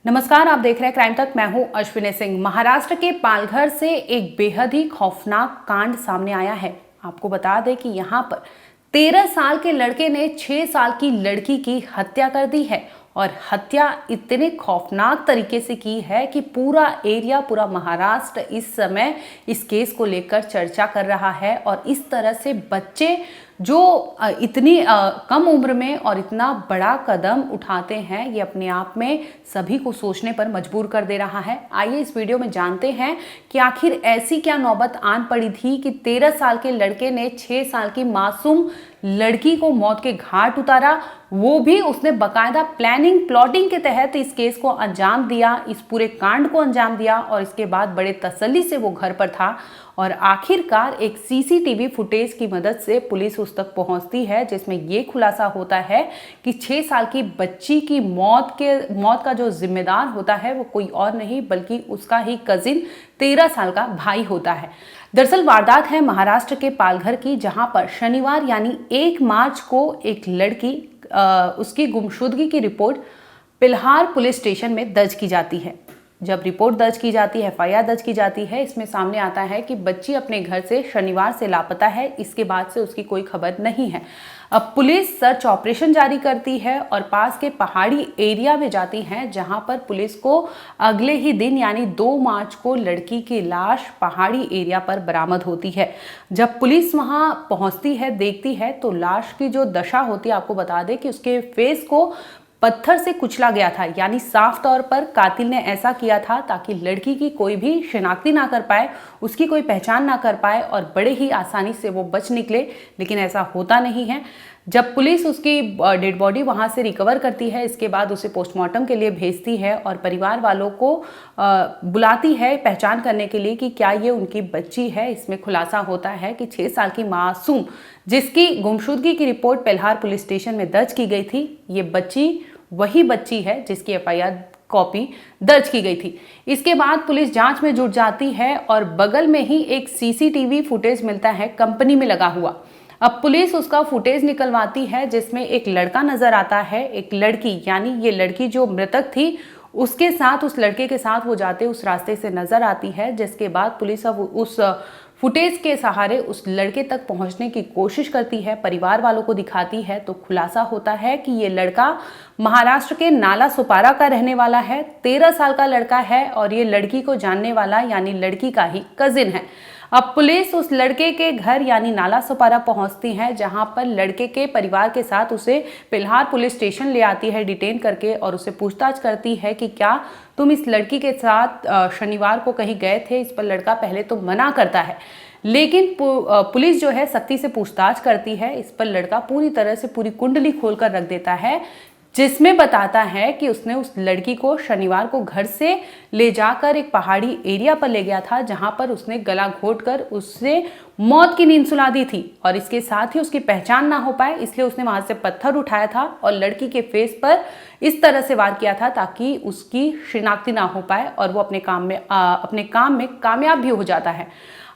नमस्कार, आप देख रहे हैं क्राइम तक। मैं हूं अश्विनी सिंह। महाराष्ट्र के पालघर से एक बेहद ही खौफनाक कांड सामने आया है। आपको बता दें कि यहां पर 13 साल के लड़के ने 6 साल की लड़की की हत्या कर दी है और हत्या इतने खौफनाक तरीके से की है कि पूरा एरिया, पूरा महाराष्ट्र इस समय इस केस को लेकर चर्चा कर रहा है। और इस तरह से बच्चे जो इतनी कम उम्र में और इतना बड़ा कदम उठाते हैं, ये अपने आप में सभी को सोचने पर मजबूर कर दे रहा है। आइए इस वीडियो में जानते हैं कि आखिर ऐसी क्या नौबत आन पड़ी थी कि 13 साल के लड़के ने 6 साल की मासूम लड़की को मौत के घाट उतारा। वो भी उसने बकायदा प्लॉटिंग के तहत इस केस को अंजाम दिया, इस पूरे कांड को अंजाम दिया और इसके बाद बड़े तसल्ली से वो घर पर था। और आखिरकार एक सीसीटीवी फुटेज की मदद से पुलिस उस तक पहुंचती है, जिसमें ये खुलासा होता है कि 6 साल की बच्ची की मौत का जो जिम्मेदार होता है वो कोई और नहीं बल्कि उसका ही कजिन 13 साल का भाई होता है। दरअसल वारदात है महाराष्ट्र के पालघर की, जहां पर शनिवार यानी 1 मार्च को एक लड़की उसकी गुमशुदगी की रिपोर्ट पिल्हार पुलिस स्टेशन में दर्ज की जाती है। जब रिपोर्ट दर्ज की जाती है, एफआईआर दर्ज की जाती है, इसमें सामने आता है कि बच्ची अपने घर से शनिवार से लापता है। इसके बाद से उसकी कोई खबर नहीं है। अब पुलिस सर्च ऑपरेशन जारी करती है और पास के पहाड़ी एरिया में जाती है, जहां पर पुलिस को अगले ही दिन यानी 2 मार्च को लड़की की लाश पहाड़ी एरिया पर बरामद होती है। जब पुलिस वहां पहुंचती है, देखती है, तो लाश की जो दशा होती है, आपको बता दें कि उसके फेस को पत्थर से कुचला गया था। यानी साफ तौर पर कातिल ने ऐसा किया था ताकि लड़की की कोई भी शिनाख्ती ना कर पाए, उसकी कोई पहचान ना कर पाए और बड़े ही आसानी से वो बच निकले। लेकिन ऐसा होता नहीं है। जब पुलिस उसकी डेड बॉडी वहां से रिकवर करती है, इसके बाद उसे पोस्टमार्टम के लिए भेजती है और परिवार वालों को बुलाती है पहचान करने के लिए कि क्या ये उनकी बच्ची है। इसमें खुलासा होता है कि 6 साल की मासूम, जिसकी गुमशुदगी की रिपोर्ट पिल्हार पुलिस स्टेशन में दर्ज की गई थी, ये बच्ची वही बच्ची है जिसकी एफआईआर कॉपी दर्ज की गई थी। इसके बाद पुलिस जांच में जुट जाती है और बगल में ही एक सीसीटीवी फुटेज मिलता है कंपनी में लगा हुआ। अब पुलिस उसका फुटेज निकलवाती है, जिसमें एक लड़का नजर आता है, एक लड़की, यानी ये लड़की जो मृतक थी उसके साथ, उस लड़के के साथ वो जाते उस रास्ते से नजर आती है। जिसके बाद पुलिस अब उस फुटेज के सहारे उस लड़के तक पहुंचने की कोशिश करती है, परिवार वालों को दिखाती है। तो खुलासा होता है कि ये लड़का महाराष्ट्र के नाला सुपारा का रहने वाला है, 13 साल का लड़का है और ये लड़की को जानने वाला यानी लड़की का ही कजिन है। अब पुलिस उस लड़के के घर यानी नाला सुपारा पहुंचती है, जहां पर लड़के के परिवार के साथ उसे पिल्हार पुलिस स्टेशन ले आती है डिटेन करके और उसे पूछताछ करती है कि क्या तुम इस लड़की के साथ शनिवार को कहीं गए थे। इस पर लड़का पहले तो मना करता है, लेकिन पुलिस जो है सख्ती से पूछताछ करती है। इस पर लड़का पूरी तरह से पूरी कुंडली खोलकर रख देता है, जिसमें बताता है कि उसने उस लड़की को शनिवार को घर से ले जाकर एक पहाड़ी एरिया पर ले गया था, जहां पर उसने गला घोंटकर उससे मौत की नींद सुला दी थी। और इसके साथ ही उसकी पहचान ना हो पाए, इसलिए उसने वहां से पत्थर उठाया था और लड़की के फेस पर इस तरह से वार किया था ताकि उसकी शिनाख्ती ना हो पाए और वो अपने काम में कामयाब भी हो जाता है।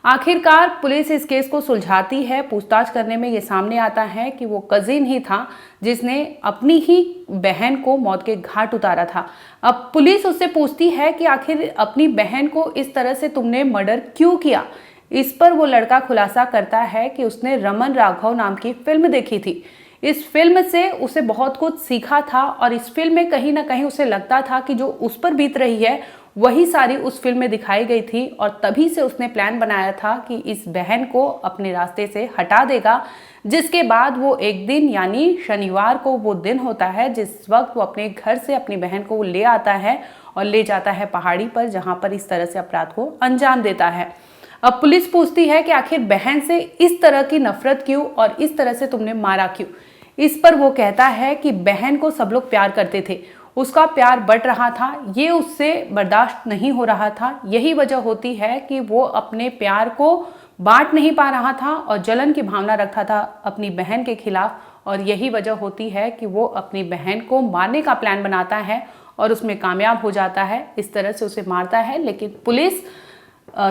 आखिरकार पुलिस इस केस को सुलझाती है। पूछताछ करने में ये सामने आता है कि वो कजिन ही था जिसने अपनी ही बहन को मौत के घाट उतारा था। अब पुलिस उससे पूछती है कि आखिर अपनी बहन को इस तरह से तुमने मर्डर क्यों किया। इस पर वो लड़का खुलासा करता है कि उसने रमन राघव नाम की फिल्म देखी थी। इस फिल्म से उसे बहुत कुछ सीखा था और इस फिल्म में कहीं ना कहीं उसे लगता था कि जो उस पर बीत रही है वही सारी उस फिल्म में दिखाई गई थी। और तभी से उसने प्लान बनाया था कि इस बहन को अपने रास्ते से हटा देगा। जिसके बाद वो एक दिन यानी शनिवार को वो दिन होता है जिस वक्त वो अपने घर से अपनी बहन को ले आता है और ले जाता है पहाड़ी पर, जहां पर इस तरह से अपराध को अंजाम देता है। अब पुलिस पूछती है कि आखिर बहन से इस तरह की नफरत क्यों और इस तरह से तुमने मारा क्यों। इस पर वो कहता है कि बहन को सब लोग प्यार करते थे, उसका प्यार बढ़ रहा था, ये उससे बर्दाश्त नहीं हो रहा था। यही वजह होती है कि वो अपने प्यार को बांट नहीं पा रहा था और जलन की भावना रखता था अपनी बहन के खिलाफ। और यही वजह होती है कि वो अपनी बहन को मारने का प्लान बनाता है और उसमें कामयाब हो जाता है, इस तरह से उसे मारता है। लेकिन पुलिस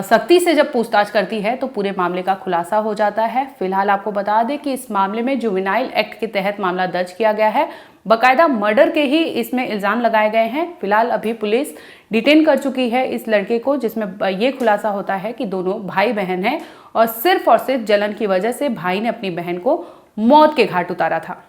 सख्ती से जब पूछताछ करती है तो पूरे मामले का खुलासा हो जाता है। फिलहाल आपको बता दें कि इस मामले में जुवेनाइल एक्ट के तहत मामला दर्ज किया गया है। बकायदा मर्डर के ही इसमें इल्जाम लगाए गए हैं। फिलहाल अभी पुलिस डिटेन कर चुकी है इस लड़के को, जिसमें ये खुलासा होता है कि दोनों भाई बहन हैं और सिर्फ जलन की वजह से भाई ने अपनी बहन को मौत के घाट उतारा था।